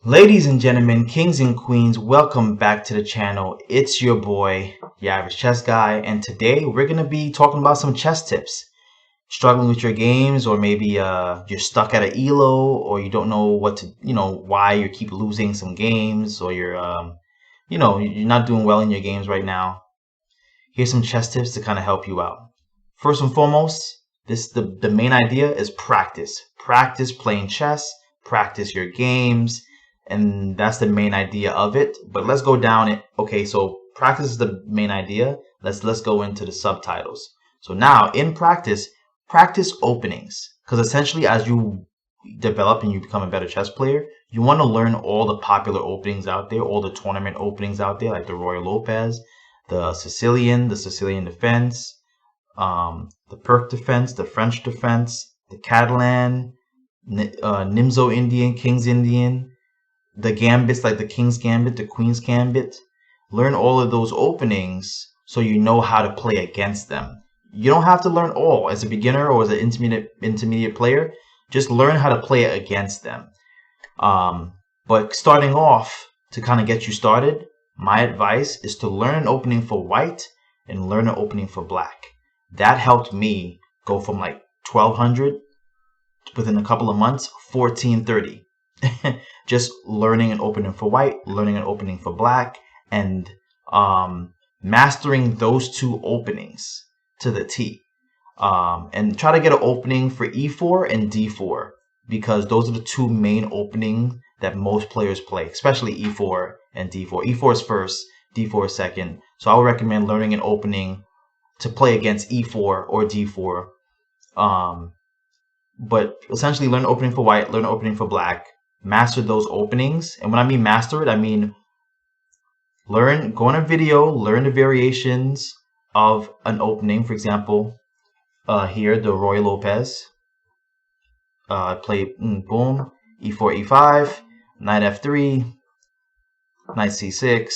Ladies and gentlemen, kings and queens, welcome back to the channel. It's your boy, your average chess guy, and today we're going to be talking about some chess tips. Struggling with your games, or maybe you're stuck at an elo, or you don't know what to, why you keep losing some games, or you're not doing well in your games right now. Here's some chess tips to kind of help you out. First and foremost, the main idea is practice. Practice playing chess, practice your games, and that's the main idea of it. But let's go down it. Okay, so practice is the main idea. Let's go into the subtitles. So now in practice, practice openings, because essentially as you develop and you become a better chess player, you want to learn all the popular openings out there, all the tournament openings out there, like the Roy Lopez, the Sicilian defense, the Perk defense, the French defense, the Catalan, Nimzo Indian, King's Indian, the gambits like the King's Gambit, the Queen's Gambit. Learn all of those openings so you know how to play against them. You don't have to learn all as a beginner or as an intermediate player. Just learn how to play against them. But starting off, to kind of get you started, my advice is to learn an opening for white and learn an opening for black. That helped me go from like 1200 within a couple of months, 1430. Just learning an opening for white, learning an opening for black, and mastering those two openings to the T. And try to get an opening for E4 and D4, because those are the two main openings that most players play, especially E4 and D4. E4 is first, D4 is second. So I would recommend learning an opening to play against E4 or D4. But essentially learn opening for white, learn opening for black, master those openings. And when I mean master it, I mean go on a video, learn the variations of an opening. For example, here, the Roy Lopez. Play boom, E4, E5, Knight F3, Knight C6,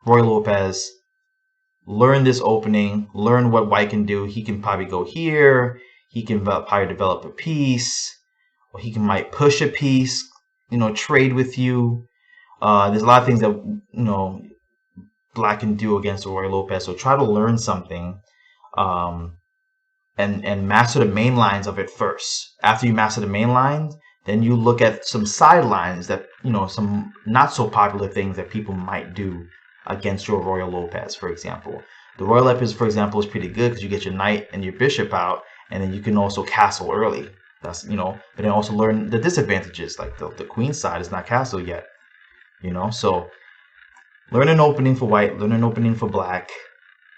Roy Lopez. Learn this opening, learn what white can do. He can probably go here, he can probably develop a piece, or he might push a piece, trade with you. There's a lot of things that, black can do against Roy Lopez. So try to learn something. And master the main lines of it first. After you master the main lines, then you look at some sidelines that, some not so popular things that people might do against your Royal Lopez, for example. The Royal Lopez, for example, is pretty good because you get your knight and your bishop out, and then you can also castle early. That's, but then also learn the disadvantages, like the queen side is not castled yet, So learn an opening for white, learn an opening for black.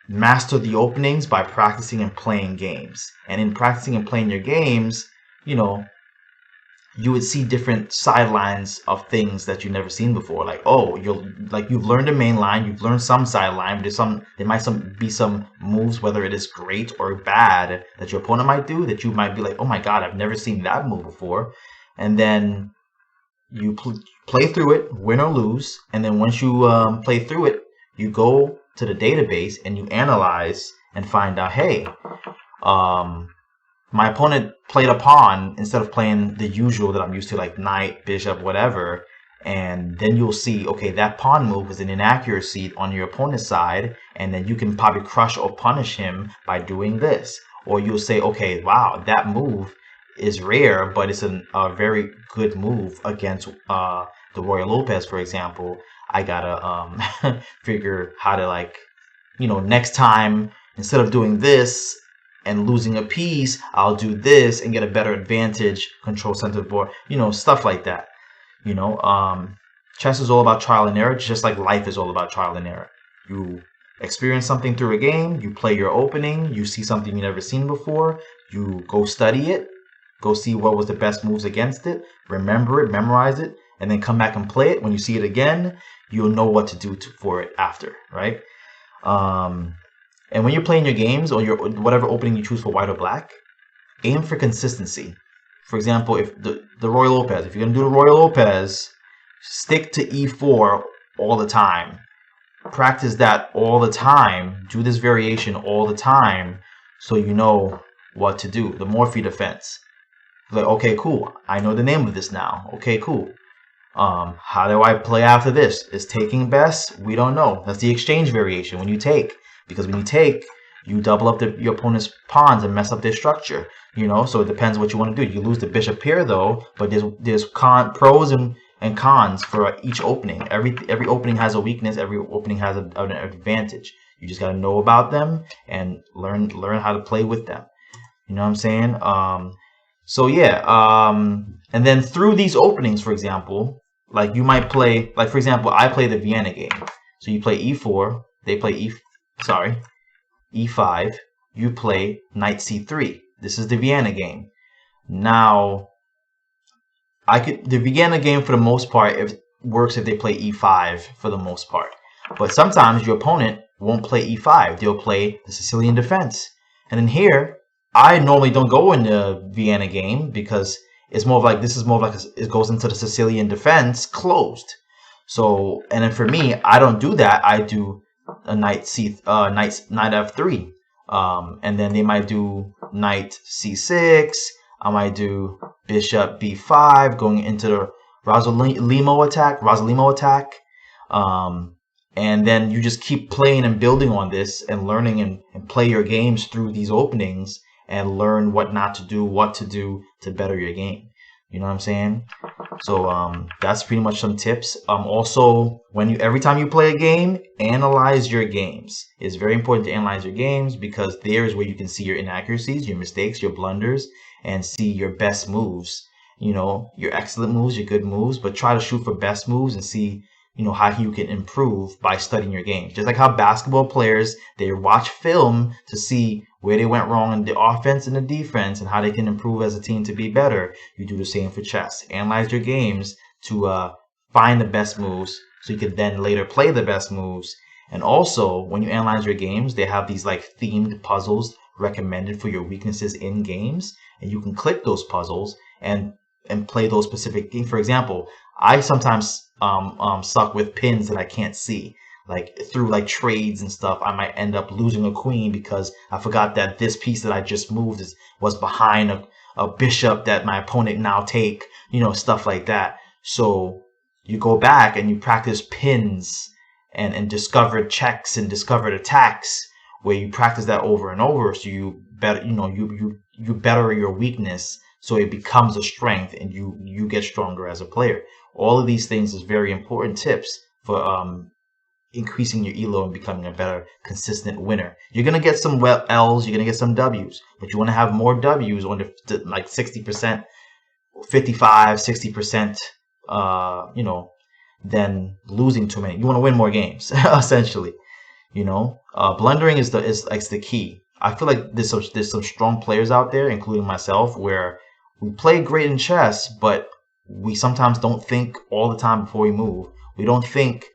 Master the openings by practicing and playing games. And in practicing and playing your games, you would see different sidelines of things that you've never seen before. Like, oh, you've learned the main line, you've learned some sideline, but there might be some moves, whether it is great or bad, that your opponent might do, that you might be like, oh my god, I've never seen that move before. And then you play through it, win or lose, and then once you play through it, you go to the database and you analyze and find out, hey, my opponent played a pawn instead of playing the usual that I'm used to, like knight, bishop, whatever. And then you'll see, okay, that pawn move was an inaccuracy on your opponent's side, and then you can probably crush or punish him by doing this. Or you'll say, okay, wow, that move is rare, but it's a very good move against the Roy Lopez, for example. I gotta figure how to, next time, instead of doing this and losing a piece, I'll do this and get a better advantage, control center board, stuff like that. Chess is all about trial and error, just like life is all about trial and error. You experience something through a game, you play your opening, you see something you've never seen before, you go study it, go see what was the best moves against it, remember it, memorize it, and then come back and play it. When you see it again, you'll know what to do for it after, right? And when you're playing your games or whatever opening you choose for white or black, aim for consistency. For example, if the Roy Lopez, if you're gonna do the Roy Lopez, stick to E4 all the time. Practice that all the time. Do this variation all the time, so you know what to do. The Morphy defense. Like, okay, cool. I know the name of this now. Okay, cool. How do I play after this? Is taking best? We don't know. That's the exchange variation when you take. Because when you take, you double up your opponent's pawns and mess up their structure. So it depends what you want to do. You lose the bishop here though, but there's pros and cons for each opening. Every opening has a weakness. Every opening has an advantage. You just got to know about them and learn how to play with them. You know what I'm saying? So yeah. And then through these openings, for example, like you might play, like for example, I play the Vienna game. So you play e4, they play e5, you play knight c3. This is the Vienna game. Now, the Vienna game for the most part works if they play e5 for the most part. But sometimes your opponent won't play e5. They'll play the Sicilian defense. And then here, I normally don't go in the Vienna game because it's more of like, it goes into the Sicilian defense closed. So, and then for me, I don't do that. I do a knight f3. And then they might do knight c6. I might do bishop b5 going into the Rossolimo attack. And then you just keep playing and building on this and learning and play your games through these openings and learn what not to do, what to do to better your game. You know what I'm saying? So that's pretty much some tips. Also, every time you play a game, analyze your games. It's very important to analyze your games because there's where you can see your inaccuracies, your mistakes, your blunders, and see your best moves. Your excellent moves, your good moves, but try to shoot for best moves and see how you can improve by studying your game. Just like how basketball players, they watch film to see where they went wrong in the offense and the defense and how they can improve as a team to be better. You do the same for chess. Analyze your games to find the best moves so you can then later play the best moves. And also, when you analyze your games, they have these like themed puzzles recommended for your weaknesses in games. And you can click those puzzles and play those specific games. For example, I sometimes suck with pins that I can't see. Like through like trades and stuff, I might end up losing a queen because I forgot that this piece that I just moved was behind a bishop that my opponent now take, stuff like that. So you go back and you practice pins and discovered checks and discovered attacks where you practice that over and over so you better, you better your weakness so it becomes a strength and you get stronger as a player. All of these things is very important tips for increasing your elo and becoming a better consistent winner. You're gonna get some L's, you're gonna get some W's, but you want to have more W's on the like 60%, 55, 60%, than losing too many. You want to win more games, essentially. Blundering is the key. I feel like there's some strong players out there, including myself, where we play great in chess, but we sometimes don't think all the time before we move. We don't think.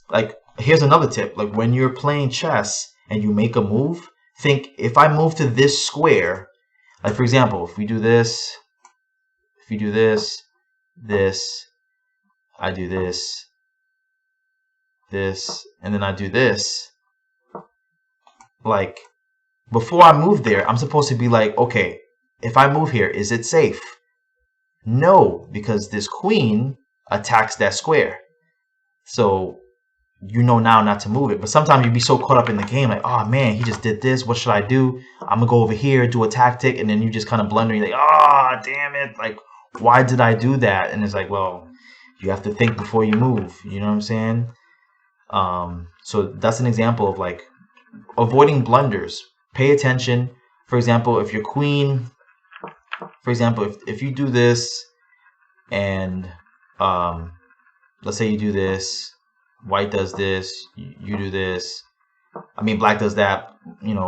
Like here's another tip. Like when you're playing chess and you make a move, think if I move to this square, like for example, if we do this, this, I do this, and then I do this. Like before I move there, I'm supposed to be like, okay, if I move here, is it safe? No, because this queen attacks that square. So now not to move it. But sometimes you'd be so caught up in the game, like, oh man, he just did this. What should I do? I'm gonna go over here, do a tactic, and then you just kind of blunder. You're like, oh damn it! Like, why did I do that? And it's like, well, you have to think before you move. You know what I'm saying? So that's an example of like avoiding blunders. Pay attention. For example, if your queen, if you do this, and let's say you do this. White does this, you do this. I mean, black does that,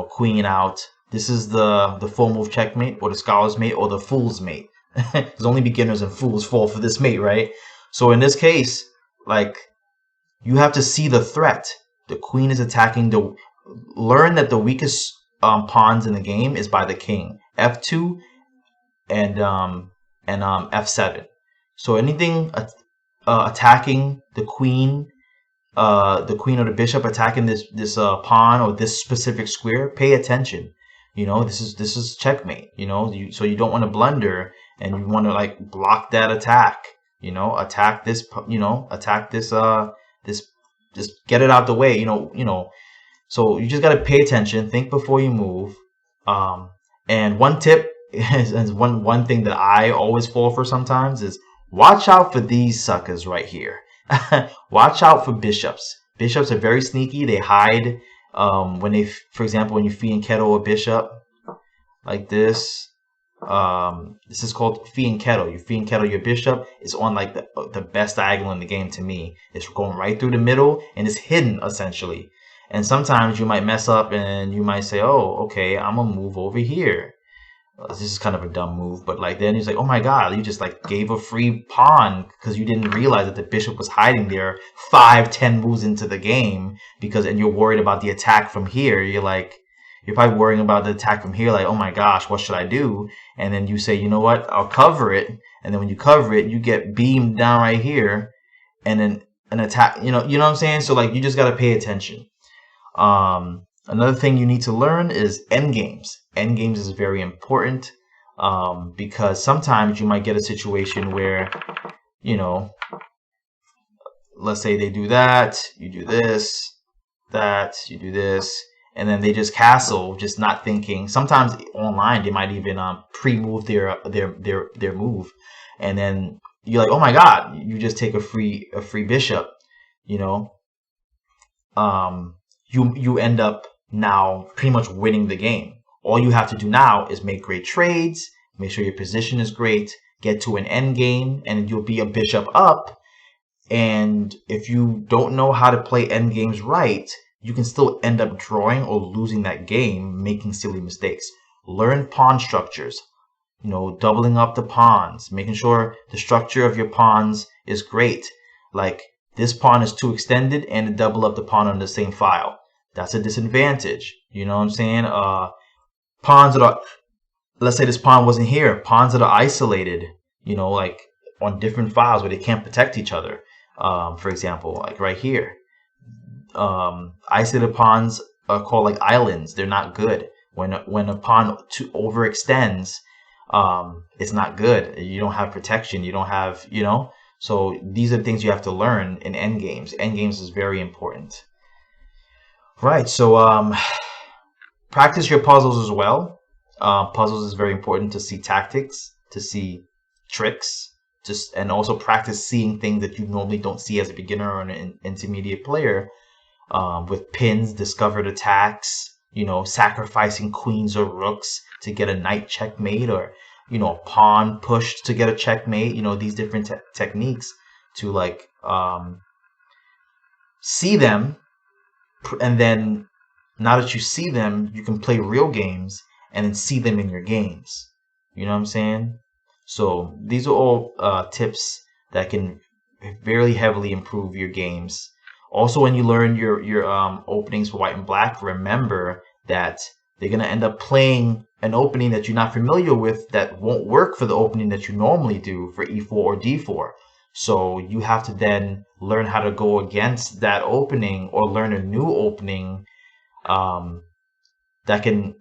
queen out. This is the full move checkmate or the scholar's mate or the fool's mate. Because only beginners and fools fall for this mate, right? So in this case, like, you have to see the threat. The queen is attacking learn that the weakest pawns in the game is by the king. F2 and F7. So anything attacking the queen or the bishop attacking this pawn or this specific square, pay attention. This is checkmate. So you don't want to blunder and you want to like block that attack. attack this, attack this, this, just get it out the way, So you just got to pay attention, think before you move. And one tip is one thing that I always fall for sometimes is watch out for these suckers right here. Watch out for bishops. Bishops are very sneaky. They hide for example, when you fee and kettle a bishop like this. This is called fee and kettle. You fee and kettle your bishop. It's on like the best diagonal in the game to me. It's going right through the middle and it's hidden essentially. And sometimes you might mess up and you might say, oh, okay, I'm gonna move over here. This is kind of a dumb move, but like then he's like, oh my god, you just like gave a free pawn because you didn't realize that the bishop was hiding there 5-10 moves into the game and you're worried about the attack from here. You're probably worrying about the attack from here, like, oh my gosh, what should I do? And then you say, you know what, I'll cover it. And then when you cover it, you get beamed down right here, and then an attack. You know what I'm saying? So like, you just gotta pay attention. Another thing you need to learn is endgames. Endgames is very important because sometimes you might get a situation where, let's say they do that, you do this, you do this, and then they just castle, just not thinking. Sometimes online they might even pre-move their move, and then you're like, oh my god, you just take a free bishop, you end up now pretty much winning the game. All you have to do now is make great trades, make sure your position is great, get to an end game, and you'll be a bishop up. And if you don't know how to play end games right, you can still end up drawing or losing that game, making silly mistakes. Learn pawn structures, doubling up the pawns, making sure the structure of your pawns is great. Like this pawn is too extended and double up the pawn on the same file. That's a disadvantage. You know what I'm saying? Pawns that are, let's say this pawn wasn't here. Pawns that are isolated, like on different files where they can't protect each other. For example, like right here. Isolated pawns are called like islands. They're not good. When a pawn overextends, it's not good. You don't have protection. You don't have, So these are things you have to learn in endgames. Endgames is very important. Right, so practice your puzzles as well. Puzzles is very important to see tactics, to see tricks, and also practice seeing things that you normally don't see as a beginner or an intermediate player. With pins, discovered attacks, sacrificing queens or rooks to get a knight checkmate, or a pawn pushed to get a checkmate. These different techniques to like see them. And then now that you see them, you can play real games and then see them in your games. You know what I'm saying? So these are all tips that can very heavily improve your games. Also, when you learn your openings for white and black, remember that they're going to end up playing an opening that you're not familiar with that won't work for the opening that you normally do for e4 or d4. So you have to then learn how to go against that opening or learn a new opening that can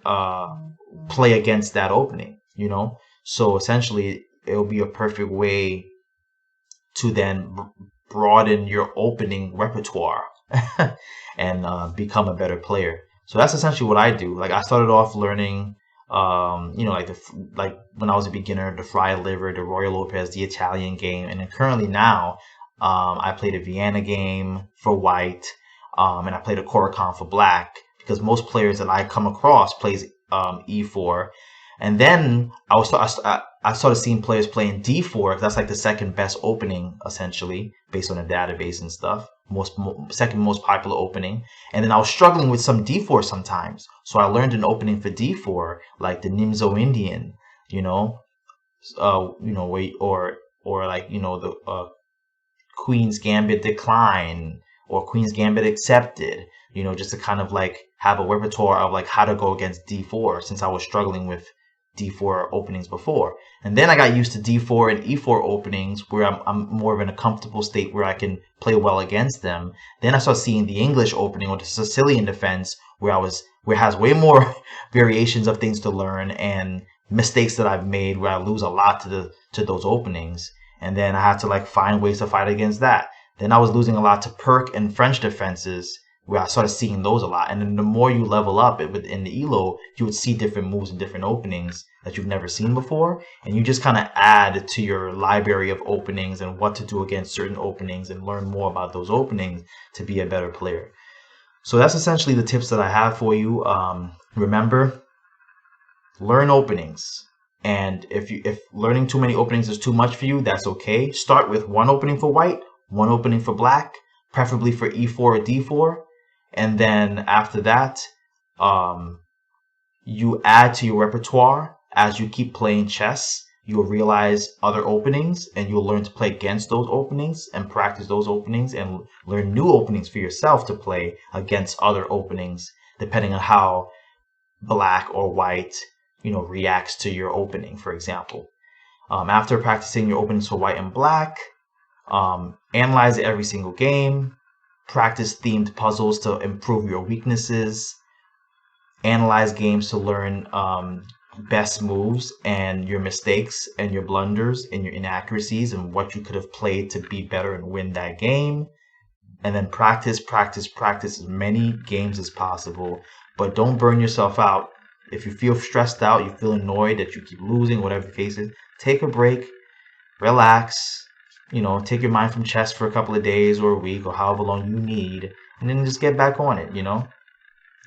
play against that opening, So essentially, it'll be a perfect way to then broaden your opening repertoire and become a better player. So that's essentially what I do. Like I started off learning like when I was a beginner, the Fried Liver, the Royal Lopez, the Italian game, and then currently now I play the Vienna game for white, and I play the Corican for black, because most players that I come across plays e4, and then I started seeing players playing d4 because that's like the second best opening essentially based on the database and stuff. Second most popular opening, and then I was struggling with some d4 sometimes, so I learned an opening for d4 like the Nimzo Indian, or like the Queen's Gambit Decline or Queen's Gambit Accepted, just to kind of like have a repertoire of like how to go against d4 since I was struggling with d4 openings before. And then I got used to d4 and e4 openings where I'm more in a comfortable state where I can play well against them. Then I started seeing the English opening or the Sicilian defense where it has way more variations of things to learn and mistakes that I've made where I lose a lot to those openings. and then I had to like find ways to fight against that. Then I was losing a lot to Perk and French defenses, where I started seeing those a lot. And then the more you level up within the elo, you would see different moves and different openings that you've never seen before, and you just kind of add to your library of openings and what to do against certain openings and learn more about those openings to be a better player. So that's essentially the tips that I have for you. Remember, learn openings. And if learning too many openings is too much for you, that's okay. Start with one opening for white, one opening for black, preferably for e4 or d4. And then after that, you add to your repertoire as you keep playing chess. You'll realize other openings, and you'll learn to play against those openings and practice those openings and learn new openings for yourself to play against other openings, depending on how black or white, reacts to your opening, for example. After practicing your openings for white and black, analyze every single game, practice themed puzzles to improve your weaknesses, analyze games to learn best moves and your mistakes and your blunders and your inaccuracies and what you could have played to be better and win that game. And then practice as many games as possible. But don't burn yourself out. If you feel stressed out, you feel annoyed that you keep losing, whatever the case is, take a break, relax, take your mind from chess for a couple of days or a week or however long you need, and then just get back on it,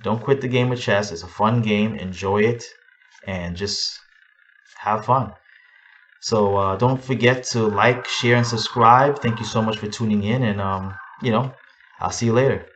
Don't quit the game of chess. It's a fun game. Enjoy it and just have fun. So don't forget to like, share, and subscribe. Thank you so much for tuning in, and I'll see you later.